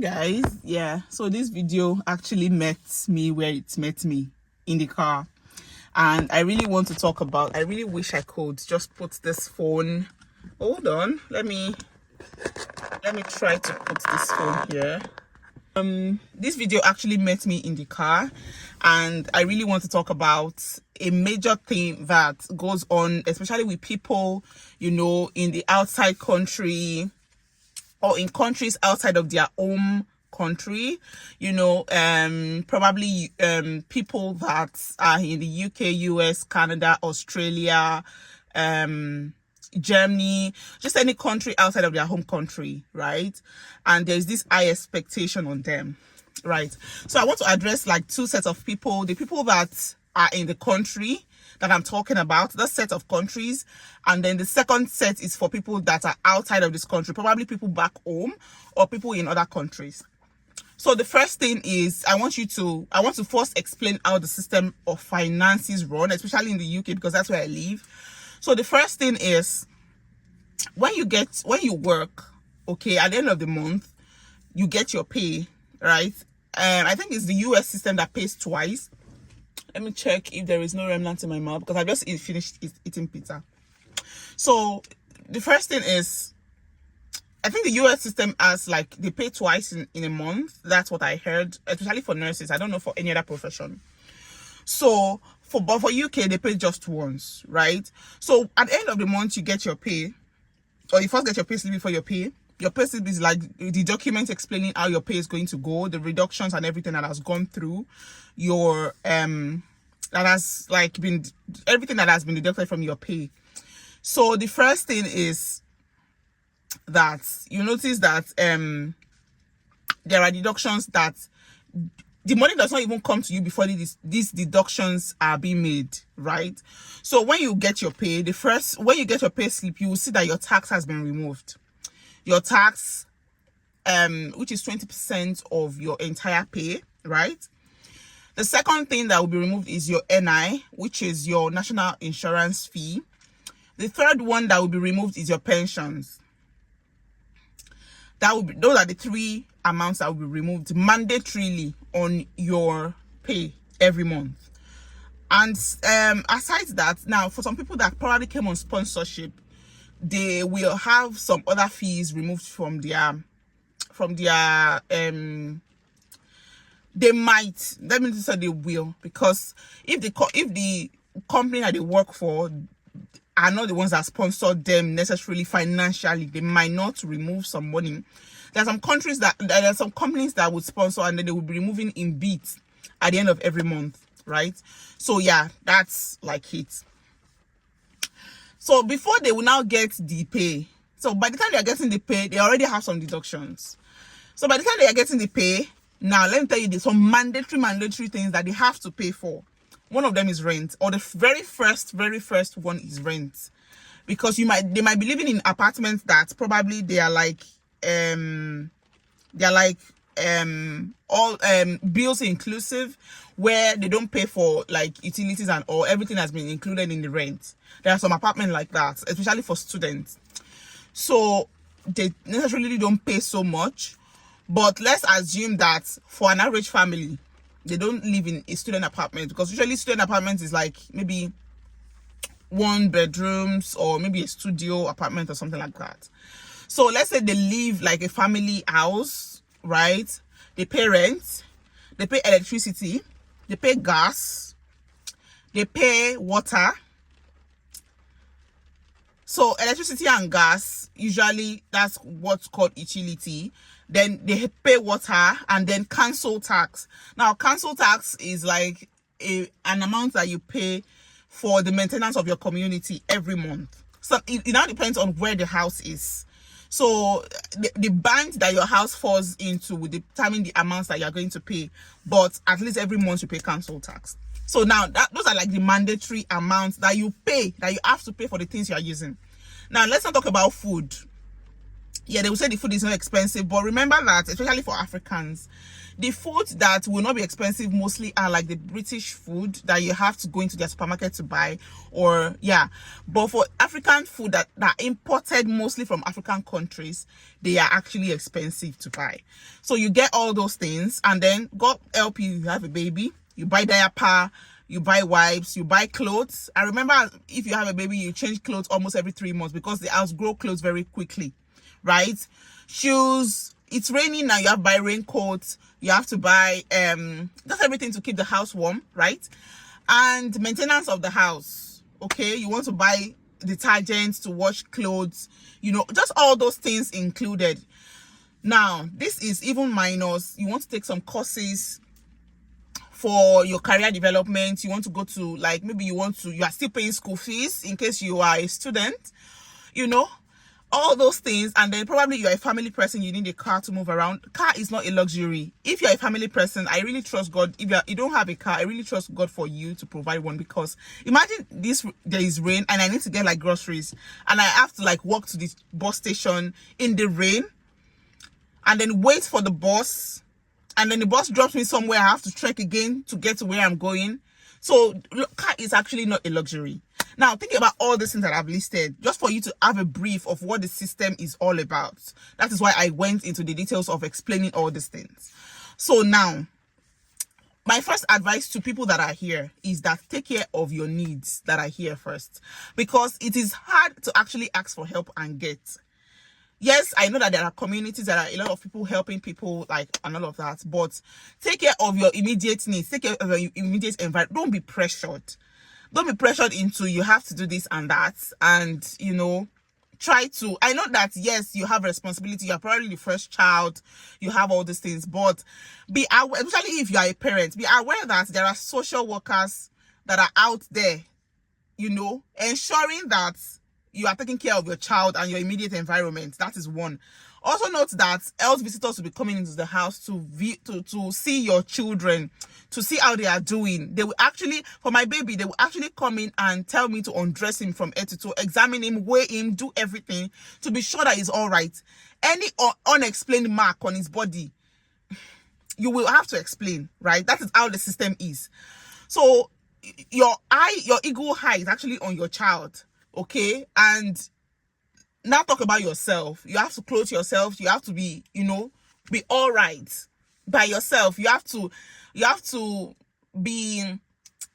Guys, yeah, so this video actually met me where it met me, in the car. And I really want to talk about, I really wish I could just put this phone, hold on, let me try to put this phone here. This video actually met me in the car, and I really want to talk about a major thing that goes on, especially with people, you know, in the outside country or in countries outside of their home country, you know, probably people that are in the UK, US, Canada, Australia, Germany, just any country outside of their home country, right? And there's this high expectation on them, right? So I want to address like two sets of people: the people that are in the country that I'm talking about, that set of countries, and then the second set is for people that are outside of this country, probably people back home or people in other countries. So the first thing is I want to first explain how the system of finances run, especially in the UK, because that's where I live. So the first thing is when you work, okay, at the end of the month, you get your pay, right? I think it's the US system that pays twice. Let me check if there is no remnant in my mouth, because I just finished eating pizza. So the first thing is, I think the US system has like, they pay twice in a month. That's what I heard, especially for nurses. I don't know for any other profession. So for UK, they pay just once, right? So at the end of the month, you get your pay, or you first get your pay slip before your pay. Your pay slip is like the document explaining how your pay is going to go, the reductions and everything that has gone through your that has like been, everything that has been deducted from your pay. So the first thing is that you notice that there are deductions that the money does not even come to you before these deductions are being made, right? So when you get your pay, when you get your pay slip, you will see that your tax has been removed. Your tax, which is 20% of your entire pay, right? The second thing that will be removed is your NI, which is your national insurance fee. The third one that will be removed is your pensions. Those are the three amounts that will be removed mandatorily on your pay every month. And aside that, now for some people that probably came on sponsorship, they will have some other fees removed from their they might, let me just say they will, because if the company that they work for are not the ones that sponsor them necessarily financially, they might not remove some money. There are some companies that would sponsor, and then they will be removing in bits at the end of every month, right? So yeah, that's like it. So before they will now get the pay, so by the time they are getting the pay, they already have some deductions. So by the time they are getting the pay, now let me tell you, there's some mandatory things that they have to pay for. One of them is rent, or the very first one is rent, because they might be living in apartments that probably they are like all bills inclusive, where they don't pay for like utilities and all, everything has been included in the rent. There are some apartments like that, especially for students, so they necessarily don't pay so much. But let's assume that for an average family, they don't live in a student apartment, because usually student apartments is like maybe 1 bedrooms or maybe a studio apartment or something like that. So let's say they live like a family house, right? They pay rent, they pay electricity, they pay gas, they pay water. So electricity and gas, usually that's what's called utility. Then they pay water, and then council tax. Now council tax is like an amount that you pay for the maintenance of your community every month. So it now depends on where the house is. So the band that your house falls into will determine the amounts that you're going to pay, but at least every month you pay council tax. So now those are like the mandatory amounts that you pay, that you have to pay for the things you are using. Now let's not talk about food. Yeah, they will say the food is not expensive, but remember that, especially for Africans, The food that will not be expensive mostly are like the British food that you have to go into their supermarket to buy, or yeah. But for African food that are imported mostly from African countries, they are actually expensive to buy. So you get all those things, and then God help you have a baby, you buy diaper, you buy wipes, you buy clothes. I remember if you have a baby, you change clothes almost every 3 months because they outgrow clothes very quickly, right? Shoes, it's raining now, you have to buy raincoats, you have to buy just everything to keep the house warm, right? And maintenance of the house, okay? You want to buy detergents to wash clothes, you know, just all those things included. Now, this is even minus. You want to take some courses for your career development. You want to go to, like, maybe you are still paying school fees in case you are a student, you know, all those things. And then probably you're a family person, you need a car to move around. Car is not a luxury. If you're a family person, I really trust God. If you don't have a car, I really trust God for you to provide one, because imagine there is rain and I need to get like groceries and I have to like walk to the bus station in the rain and then wait for the bus, and then the bus drops me somewhere. I have to trek again to get to where I'm going. So car is actually not a luxury. Now, think about all the things that I've listed, just for you to have a brief of what the system is all about. That is why I went into the details of explaining all these things. So now, my first advice to people that are here is that take care of your needs that are here first, because it is hard to actually ask for help and get. Yes, I know that there are communities, there are a lot of people helping people, like, and all of that, but take care of your immediate needs, take care of your immediate environment. Don't be pressured. Don't be pressured into you have to do this and that, and, you know, try to, I know that, yes, you have responsibility, you're probably the first child, you have all these things, but be aware, especially if you are a parent, be aware that there are social workers that are out there, you know, ensuring that you are taking care of your child and your immediate environment. That is one. Also note that health visitors will be coming into the house to see your children, to see how they are doing. They will actually, for my baby, they will actually come in and tell me to undress him from head to toe, examine him, weigh him, do everything to be sure that he's all right. Any unexplained mark on his body, you will have to explain, right? That is how the system is. So your eagle eye is actually on your child. Okay, and now talk about yourself. You have to clothe yourself. You have to be, you know, be all right by yourself. You have to be.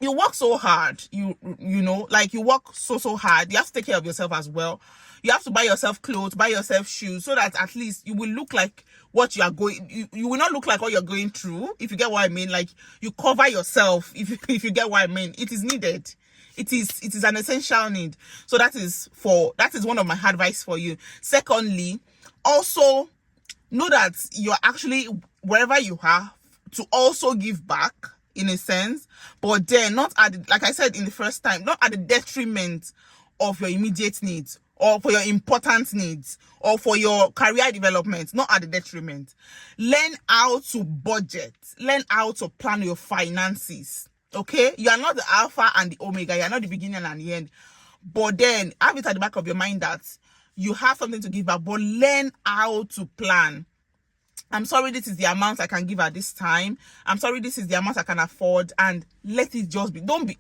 You work so hard. You know, like you work so hard. You have to take care of yourself as well. You have to buy yourself clothes, buy yourself shoes, so that at least you will look like what you are going. You will not look like what you're going through. If you get what I mean, like you cover yourself. If you get what I mean, it is needed. It is an essential need. So that is one of my advice for you. Secondly, also know that you're actually, wherever you are, to also give back in a sense, but then not at the, like I said in the first time, not at the detriment of your immediate needs or for your important needs or for your career development, not at the detriment. Learn how to budget, learn how to plan your finances. Okay, you are not the alpha and the omega, you are not the beginning and the end, but then have it at the back of your mind that you have something to give back, but learn how to plan. I'm sorry, this is the amount I can give at this time. I'm sorry, this is the amount I can afford, and let it just be. Don't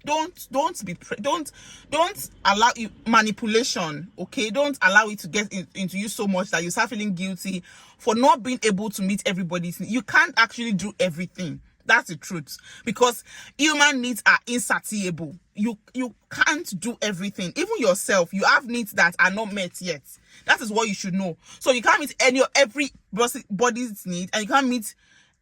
allow manipulation. Okay, don't allow it to get into you so much that you start feeling guilty for not being able to meet everybody's needs. You can't actually do everything. That's the truth, because human needs are insatiable. You can't do everything. Even yourself, you have needs that are not met yet. That is what you should know. So you can't meet everybody's need, and you can't meet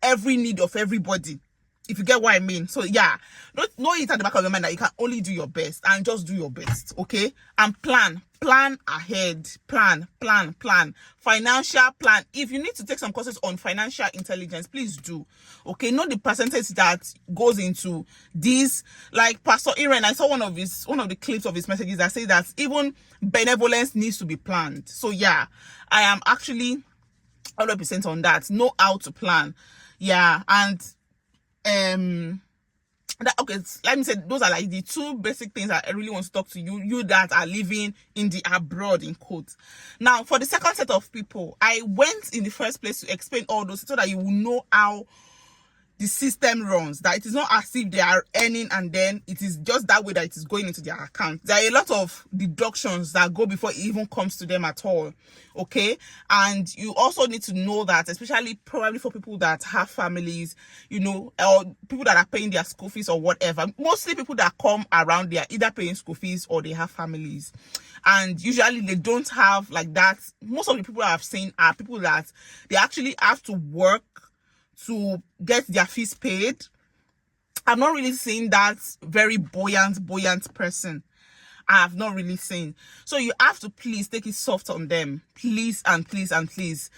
every need of everybody, if you get what I mean. So yeah, don't know it at the back of your mind that you can only do your best, and just do your best, okay? And plan ahead, plan, financial plan. If you need to take some courses on financial intelligence, please do, okay? Know the percentage that goes into this. Like Pastor Aaron, I saw one of the clips of his messages that say that even benevolence needs to be planned. So yeah, I am actually 100% on that. Know how to plan. Yeah, and okay, let me say those are like the two basic things that I really want to talk to you that are living in the abroad, in quotes. Now, for the second set of people, I went in the first place to explain all those so that you will know how the system runs, that it is not as if they are earning and then it is just that way that it is going into their account. There are a lot of deductions that go before it even comes to them at all. Okay. And you also need to know that, especially probably for people that have families, you know, or people that are paying their school fees or whatever, mostly people that come around, they are either paying school fees or they have families. And usually they don't have like that. Most of the people I've seen are people that they actually have to work to get their fees paid. I'm not really seeing that very buoyant person. I have not really seen. So you have to please take it soft on them. Please and please and please.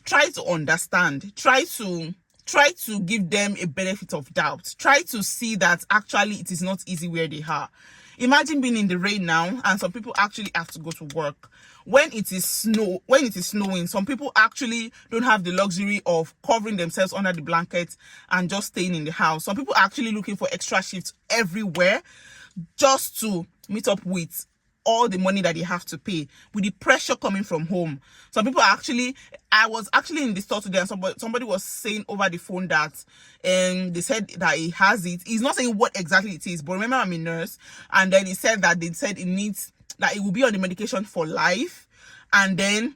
Try to understand. Try to give them a benefit of doubt. Try to see that actually it is not easy where they are. Imagine being in the rain now and some people actually have to go to work. When it is snowing, some people actually don't have the luxury of covering themselves under the blanket and just staying in the house. Some people are actually looking for extra shifts everywhere just to meet up with all the money that they have to pay, with the pressure coming from home. Some people are actually, I was actually in the store today and somebody was saying over the phone that they said that he has it. He's not saying what exactly it is, but remember I'm a nurse, and then he said that they said it needs, that it will be on the medication for life, and then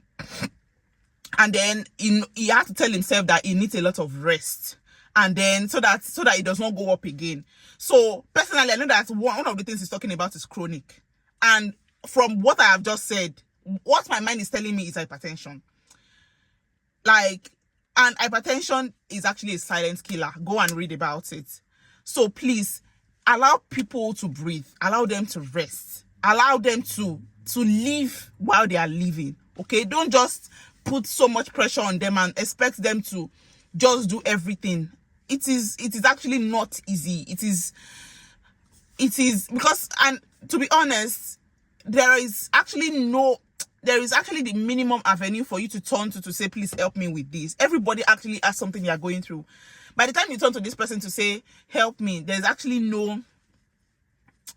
he had to tell himself that he needs a lot of rest, and then so that it does not go up again. So personally, I know that one of the things he's talking about is chronic. And from what I have just said, what my mind is telling me is hypertension. Like, and hypertension is actually a silent killer. Go and read about it. So please, allow people to breathe. Allow them to rest. Allow them to live while they are living. Okay? Don't just put so much pressure on them and expect them to just do everything. It is actually not easy. It is because, and to be honest, there is actually the minimum avenue for you to turn to say, please help me with this. Everybody actually has something they are going through. By the time you turn to this person to say, help me, there's actually no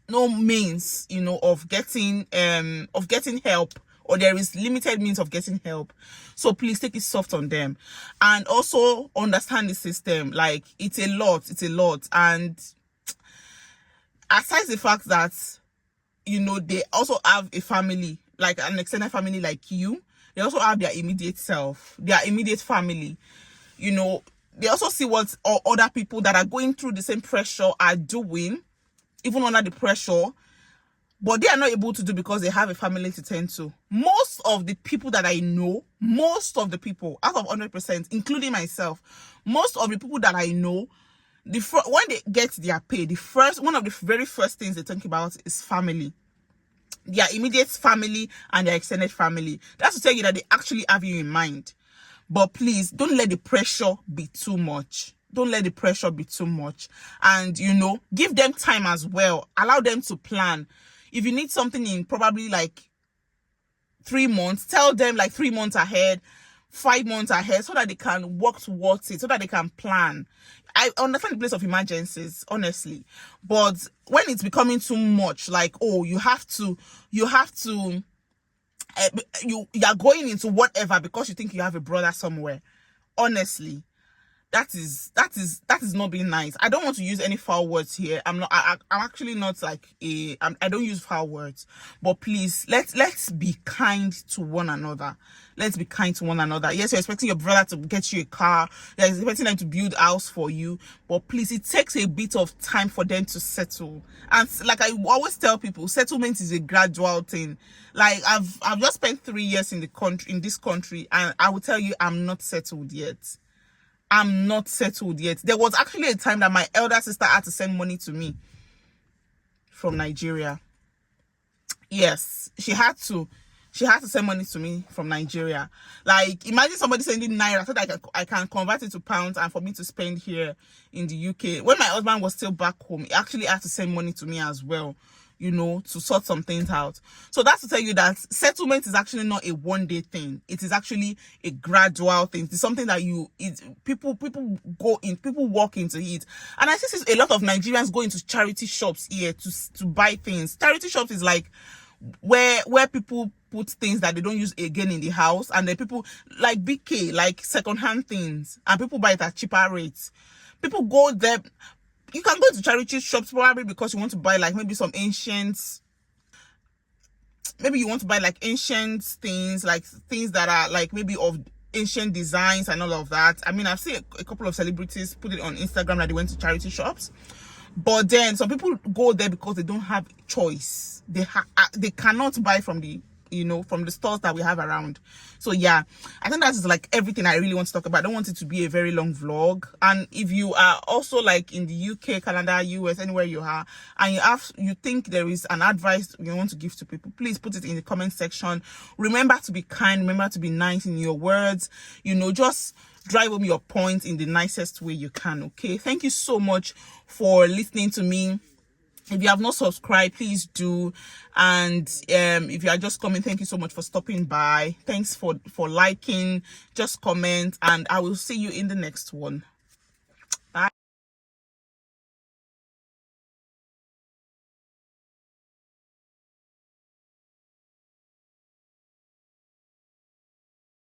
means, you know, of getting help, or there is limited means of getting help. So please take it soft on them, and also understand the system. Like, it's a lot. And aside the fact that, you know, they also have a family, like an extended family like you, they also have their immediate self, their immediate family. You know, they also see what other people that are going through the same pressure are doing, even under the pressure, but they are not able to do because they have a family to tend to. Most of the people that I know, most of the people, out of 100%, including myself, most of the people that I know, when they get their pay, one of the very first things they think about is family. Their immediate family and their extended family. That's to tell you that they actually have you in mind. But please, don't let the pressure be too much. Don't let the pressure be too much. And, you know, give them time as well. Allow them to plan. If you need something in probably like 3 months, tell them like 3 months ahead, 5 months ahead, so that they can work towards it, so that they can plan. I understand the place of emergencies, honestly, but when it's becoming too much, like, oh, you are going into whatever because you think you have a brother somewhere, honestly, that is not being nice. I don't want to use any foul words here. I'm actually not like I don't use foul words, but please, let's be kind to one another. Let's be kind to one another. Yes, you're expecting your brother to get you a car. You're expecting them to build a house for you, but please, it takes a bit of time for them to settle. And like I always tell people, settlement is a gradual thing. Like, I've just spent 3 years in this country, and I will tell you, I'm not settled yet. I'm not settled yet. There was actually a time that my elder sister had to send money to me from Nigeria. Yes, she had to send money to me from Nigeria. Like, imagine somebody sending naira so that I can convert it to pounds and for me to spend here in the UK. When my husband was still back home, he actually had to send money to me as well, you know, to sort some things out. So that's to tell you that settlement is actually not a one-day thing. It is actually a gradual thing. It's something that people walk into it. And I see a lot of Nigerians go into charity shops here to buy things. Charity shops is like where people put things that they don't use again in the house, and then people like BK, like secondhand things, and people buy it at cheaper rates. People go there. You can go to charity shops probably because you want to buy like maybe some ancient, maybe you want to buy like ancient things, like things that are like maybe of ancient designs and all of that. I mean, I've seen a couple of celebrities put it on Instagram that they went to charity shops. But then some people go there because they don't have choice. They cannot buy from the, you know, from the stores that we have around. So yeah, I think that is like everything I really want to talk about. I don't want it to be a very long vlog. And if you are also like in the UK, Canada, US, anywhere you are, and you think there is an advice you want to give to people, please put it in the comment section. Remember to be kind, remember to be nice in your words, you know, just drive home your point in the nicest way you can. Okay, thank you so much for listening to me. If you have not subscribed, please do. And if you are just coming, thank you so much for stopping by. Thanks for liking. Just comment, and I will see you in the next one.